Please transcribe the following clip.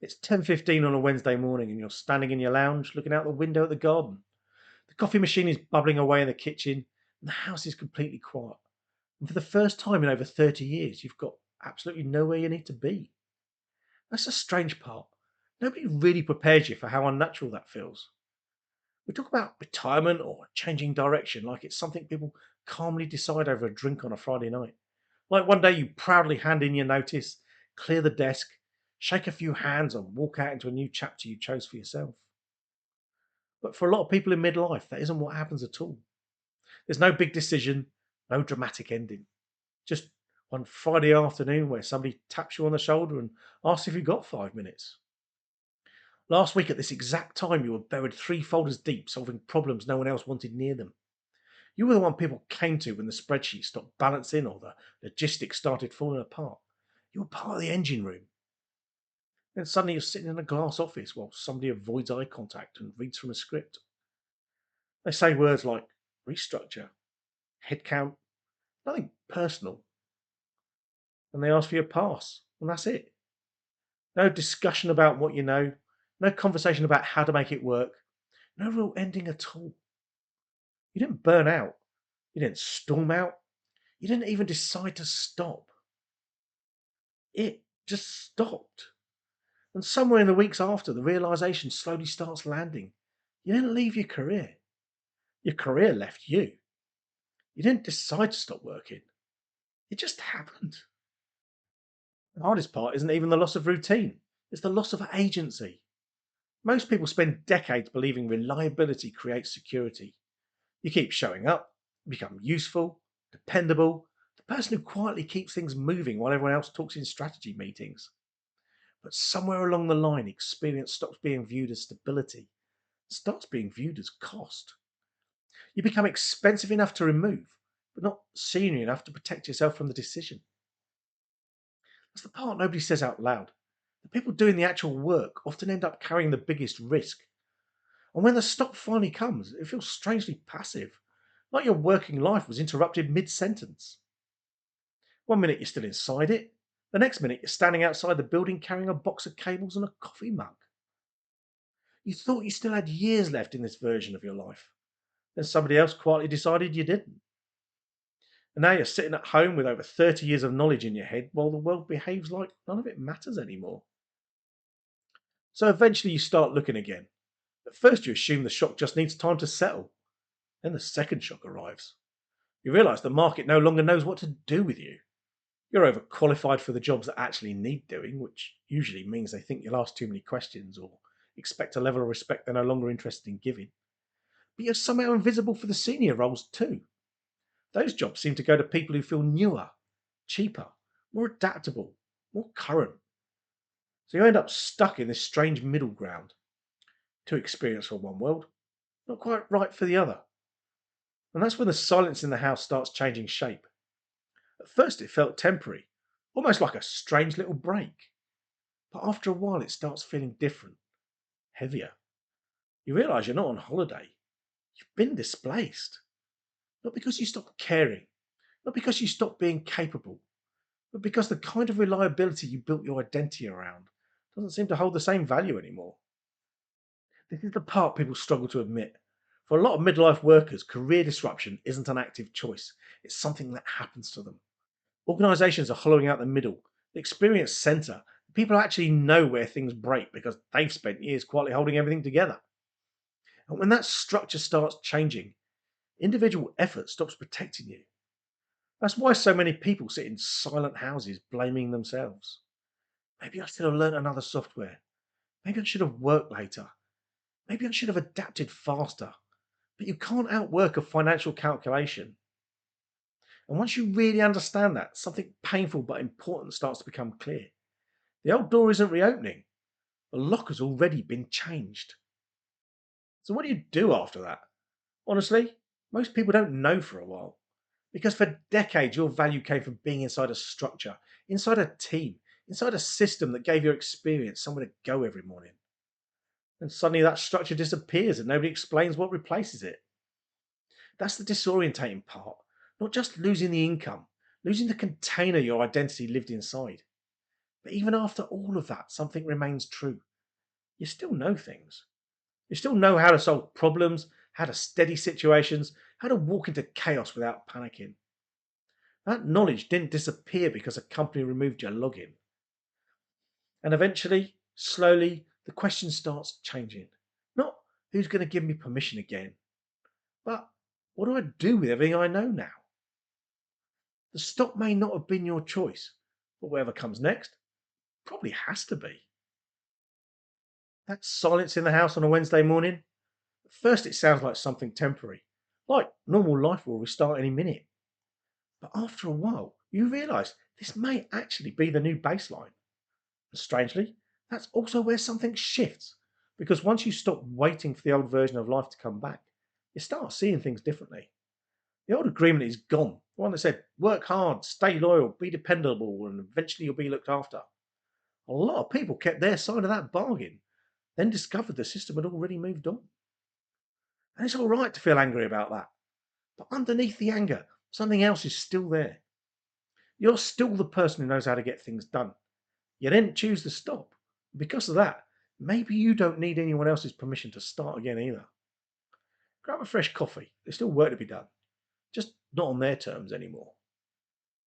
It's 10:15 on a Wednesday morning and you're standing in your lounge looking out the window at the garden. The coffee machine is bubbling away in the kitchen and the house is completely quiet. And for the first time in over 30 years, you've got absolutely nowhere you need to be. That's the strange part. Nobody really prepares you for how unnatural that feels. We talk about retirement or changing direction like it's something people calmly decide over a drink on a Friday night. Like one day you proudly hand in your notice, clear the desk, shake a few hands, and walk out into a new chapter you chose for yourself. But for a lot of people in midlife, that isn't what happens at all. There's no big decision, no dramatic ending. Just one Friday afternoon where somebody taps you on the shoulder and asks if you've got 5 minutes. Last week at this exact time, you were buried 3 folders deep, solving problems no one else wanted near them. You were the one people came to when the spreadsheet stopped balancing or the logistics started falling apart. You were part of the engine room. Then suddenly you're sitting in a glass office while somebody avoids eye contact and reads from a script. They say words like restructure, headcount, nothing personal, and they ask for your pass, and that's it. No discussion about what you know, no conversation about how to make it work, no real ending at all. You didn't burn out, you didn't storm out, you didn't even decide to stop. It just stopped. And somewhere in the weeks after, the realization slowly starts landing. You didn't leave your career left you. You didn't decide to stop working, it just happened. The hardest part isn't even the loss of routine, it's the loss of agency. Most people spend decades believing reliability creates security. You keep showing up, become useful, dependable, the person who quietly keeps things moving while everyone else talks in strategy meetings. But somewhere along the line, experience stops being viewed as stability, starts being viewed as cost. You become expensive enough to remove, but not senior enough to protect yourself from the decision. That's the part nobody says out loud. The people doing the actual work often end up carrying the biggest risk. And when the stop finally comes, it feels strangely passive, like your working life was interrupted mid sentence. One minute you're still inside it, the next minute you're standing outside the building carrying a box of cables and a coffee mug. You thought you still had years left in this version of your life. Then somebody else quietly decided you didn't. And now you're sitting at home with over 30 years of knowledge in your head while the world behaves like none of it matters anymore. So eventually you start looking again. At first you assume the shock just needs time to settle. Then the second shock arrives. You realise the market no longer knows what to do with you. You're overqualified for the jobs that actually need doing, which usually means they think you'll ask too many questions or expect a level of respect they're no longer interested in giving. But you're somehow invisible for the senior roles too. Those jobs seem to go to people who feel newer, cheaper, more adaptable, more current. So you end up stuck in this strange middle ground. Too experienced for one world, not quite right for the other. And that's when the silence in the house starts changing shape. At first it felt temporary, almost like a strange little break. But after a while it starts feeling different, heavier. You realise you're not on holiday. You've been displaced. Not because you stopped caring, not because you stopped being capable, but because the kind of reliability you built your identity around doesn't seem to hold the same value anymore. This is the part people struggle to admit. For a lot of midlife workers, career disruption isn't an active choice, it's something that happens to them. Organizations are hollowing out the middle, the experience center. People actually know where things break because they've spent years quietly holding everything together. And when that structure starts changing, individual effort stops protecting you. That's why so many people sit in silent houses blaming themselves. Maybe I should have learned another software. Maybe I should have worked later. Maybe I should have adapted faster. But you can't outwork a financial calculation. And once you really understand that, something painful but important starts to become clear. The old door isn't reopening. The lock has already been changed. So what do you do after that? Honestly, most people don't know for a while. Because for decades, your value came from being inside a structure, inside a team, inside a system that gave your experience somewhere to go every morning. And suddenly that structure disappears and nobody explains what replaces it. That's the disorientating part. Not just losing the income, losing the container your identity lived inside. But even after all of that, something remains true. You still know things. You still know how to solve problems, how to steady situations, how to walk into chaos without panicking. That knowledge didn't disappear because a company removed your login. And eventually, slowly, the question starts changing. Not who's going to give me permission again, but what do I do with everything I know now? The stop may not have been your choice, but whatever comes next probably has to be. That silence in the house on a Wednesday morning, at first it sounds like something temporary, like normal life will restart any minute. But after a while, you realise this may actually be the new baseline. And strangely, that's also where something shifts. Because once you stop waiting for the old version of life to come back, you start seeing things differently. The old agreement is gone. The one that said, work hard, stay loyal, be dependable, and eventually you'll be looked after. A lot of people kept their side of that bargain, then discovered the system had already moved on. And it's all right to feel angry about that. But underneath the anger, something else is still there. You're still the person who knows how to get things done. You didn't choose to stop. Because of that, maybe you don't need anyone else's permission to start again either. Grab a fresh coffee. There's still work to be done, just not on their terms anymore.